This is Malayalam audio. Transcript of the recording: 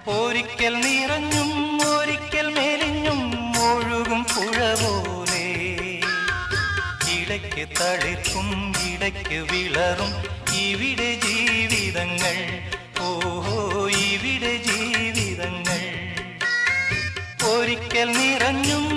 ഒരിക്കൽ നിറഞ്ഞും ഒരിക്കൽ മെലിഞ്ഞും ഒഴുകും പുഴ പോലെ ഇടയ്ക്ക് തളിർക്കും ഇടയ്ക്ക് വിളറും ഇവിടെ ജീവിതങ്ങൾ. ഓഹോ ഇവിടെ ജീവിതങ്ങൾ. ഒരിക്കൽ നിറഞ്ഞും